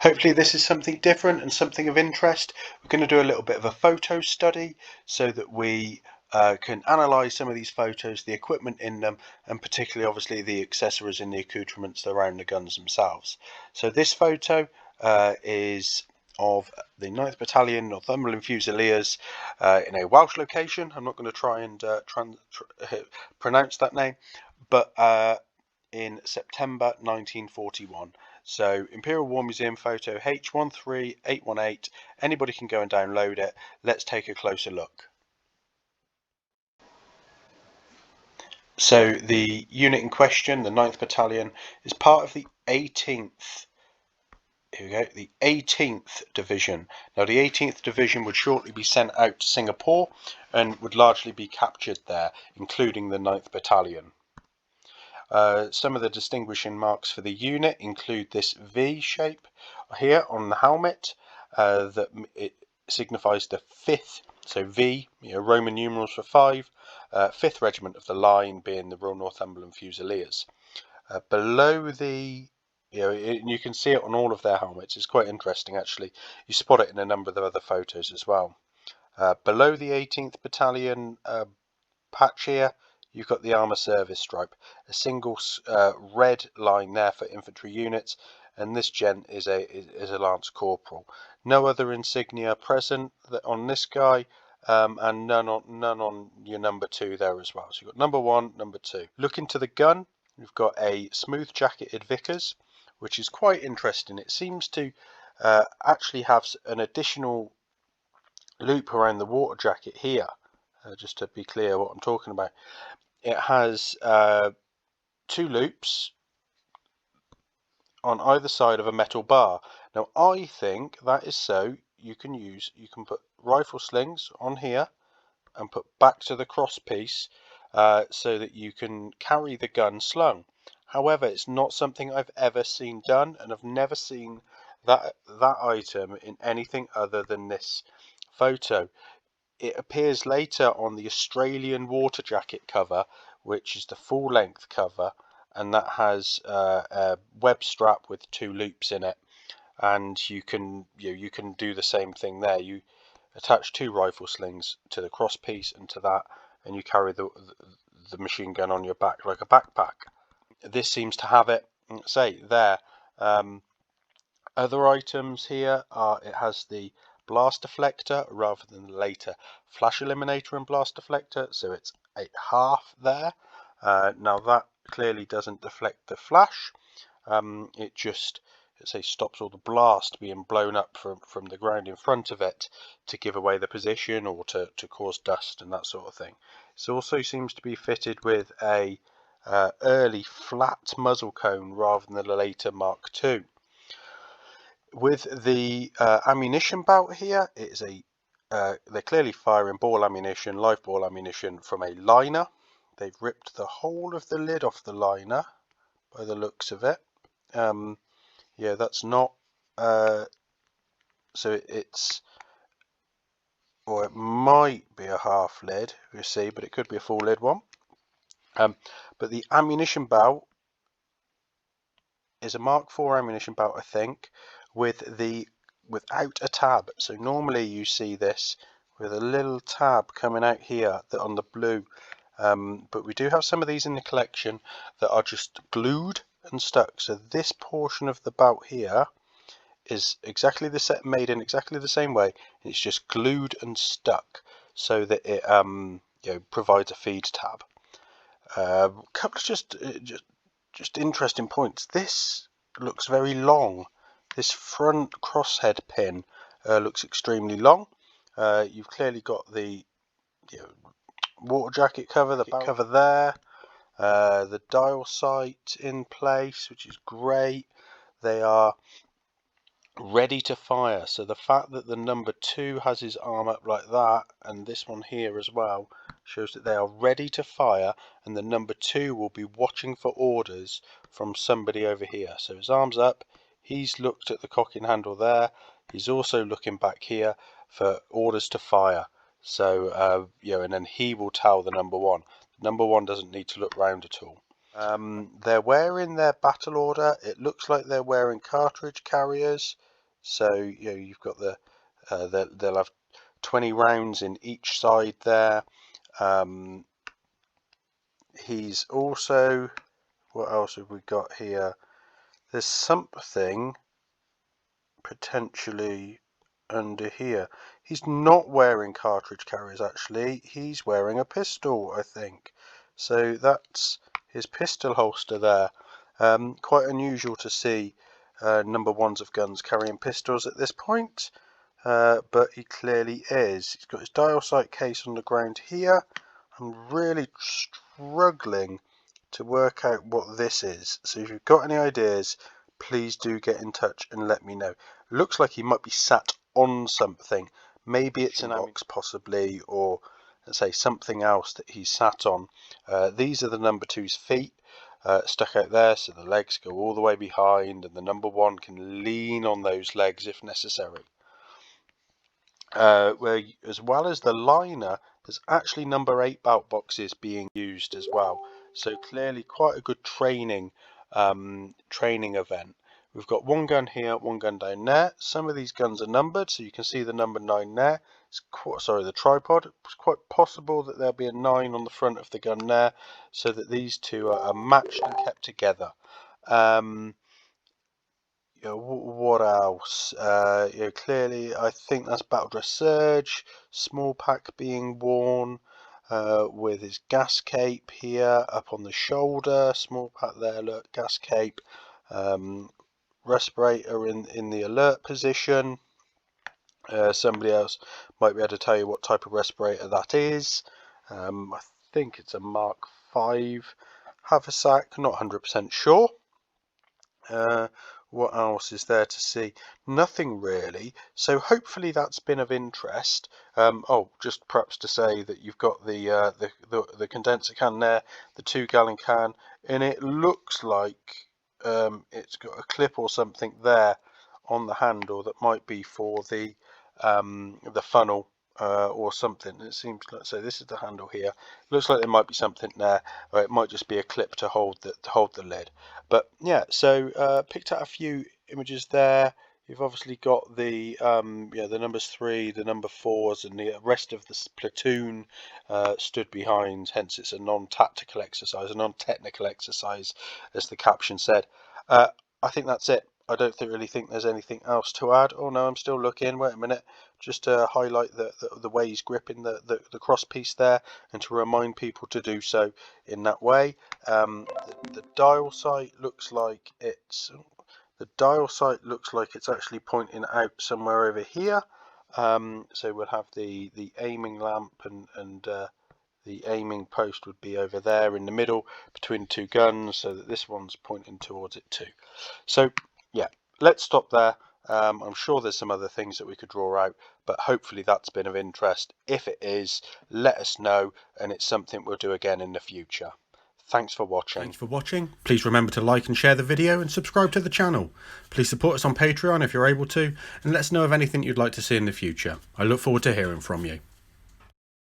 Hopefully this is something different and something of interest. We're going to do a little bit of a photo study so that we can analyse some of these photos, the equipment in them, and particularly obviously the accessories and the accoutrements around the guns themselves. So this photo is of the 9th Battalion Northumberland Fusiliers in a Welsh location. I'm not going to try and pronounce that name, but in September 1941. So Imperial War Museum photo H13818. Anybody can go and download it. Let's take a closer look. So the unit in question, the 9th Battalion, is part of the 18th. Here we go, the 18th Division. Now the 18th Division would shortly be sent out to Singapore and would largely be captured there, including the 9th Battalion. Some of the distinguishing marks for the unit include this V shape here on the helmet, that it signifies the 5th, so V, Roman numerals for 5, 5th Regiment of the Line being the Royal Northumberland Fusiliers. Below the, you can see it on all of their helmets. It's quite interesting actually. You spot it in a number of the other photos as well. Below the 18th Battalion patch here, you've got the armour service stripe, a single red line there for infantry units, and this gent is a lance corporal. No other insignia present on this guy, and none on your number 2 there as well. So you've got number 1, number 2. Look into the gun. We've got a smooth jacketed Vickers, which is quite interesting. It seems to actually have an additional loop around the water jacket here. Just to be clear what I'm talking about. It has 2 loops on either side of a metal bar. Now I think that is so you can put rifle slings on here and put back to the cross piece so that you can carry the gun slung. However, it's not something I've ever seen done, and I've never seen that item in anything other than this photo. It appears later on the Australian water jacket cover, which is the full length cover, and that has a web strap with 2 loops in it, and you can do the same thing there. You attach 2 rifle slings to the cross piece and to that, and you carry the machine gun on your back like a backpack. This seems to have it. Say there. Other items here are, it has the blast deflector rather than the later flash eliminator and blast deflector, so it's a half there. Now that clearly doesn't deflect the flash. It just, stops all the blast being blown up from the ground in front of it to give away the position or to cause dust and that sort of thing. It also seems to be fitted with a early flat muzzle cone rather than the later Mark II. With the ammunition belt here, it is they're clearly firing ball ammunition, live ball ammunition from a liner. They've ripped the whole of the lid off the liner by the looks of it. Yeah, that's not so it's, or it might be a half lid, we'll see, but it could be a full lid one. But the ammunition belt is a Mark IV ammunition belt, I think, without a tab. So normally you see this with a little tab coming out here on the blue, but we do have some of these in the collection that are just glued and stuck. So this portion of the belt here is exactly the set, made in exactly the same way. It's just glued and stuck so that it provides a feed tab. A couple of just interesting points. This looks very long. This front crosshead pin looks extremely long. You've clearly got the water jacket cover, the cover there, the dial sight in place, which is great. They are ready to fire. So the fact that the number 2 has his arm up like that, and this one here as well, shows that they are ready to fire, and the number 2 will be watching for orders from somebody over here. So his arm's up, he's looked at the cocking handle there, he's also looking back here for orders to fire. So and then he will tell the number 1. Number 1 doesn't need to look round at all. They're wearing their battle order. It looks like they're wearing cartridge carriers. So you've got they'll have 20 rounds in each side there. He's also, what else have we got here? There's something potentially under here. He's not wearing cartridge carriers actually, he's wearing a pistol, I think. So that's his pistol holster there. Quite unusual to see number ones of guns carrying pistols at this point, but he clearly is. He's got his dial sight case on the ground here. I'm really struggling to work out what this is, so if you've got any ideas, please do get in touch and let me know. Looks like he might be sat on something. Maybe it's an box possibly, or let's say something else that he's sat on. These are the number two's feet stuck out there, so the legs go all the way behind and the number one can lean on those legs if necessary. Where, as well as the liner, there's actually number 8 belt boxes being used as well. So clearly quite a good training event. We've got one gun here, one gun down there. Some of these guns are numbered, so you can see the number 9 there. The tripod. It's quite possible that there'll be a 9 on the front of the gun there, so that these two are matched and kept together. What else? Clearly, I think that's Battle Dress Surge, small pack being worn with his gas cape here up on the shoulder. Small pack there, look, gas cape. Respirator in the alert position. Somebody else might be able to tell you what type of respirator that is. I think it's a Mark 5 haversack, not 100% sure. What else is there to see? Nothing really. So hopefully that's been of interest. Just perhaps to say that you've got the condenser can there, the 2-gallon can, and it looks like it's got a clip or something there on the handle that might be for the funnel or something. It seems like, so this is the handle here. Looks like there might be something there, or it might just be a clip to hold the lid. But yeah, so picked out a few images there. You've obviously got the the numbers 3, the number 4s, and the rest of the platoon stood behind. Hence, it's a non-tactical exercise, a non-technical exercise, as the caption said. I think that's it. I don't really think there's anything else to add. Oh no, I'm still looking. Wait a minute. Just to highlight the way he's gripping the cross piece there, and to remind people to do so in that way. The dial sight looks like it's actually pointing out somewhere over here. So we'll have the aiming lamp and the aiming post would be over there in the middle between 2 guns, so that this one's pointing towards it too. So yeah, let's stop there. I'm sure there's some other things that we could draw out, but hopefully that's been of interest. If it is, let us know, and it's something we'll do again in the future. Thanks for watching. Please remember to like and share the video and subscribe to the channel. Please support us on Patreon if you're able to, and let us know of anything you'd like to see in the future. I look forward to hearing from you.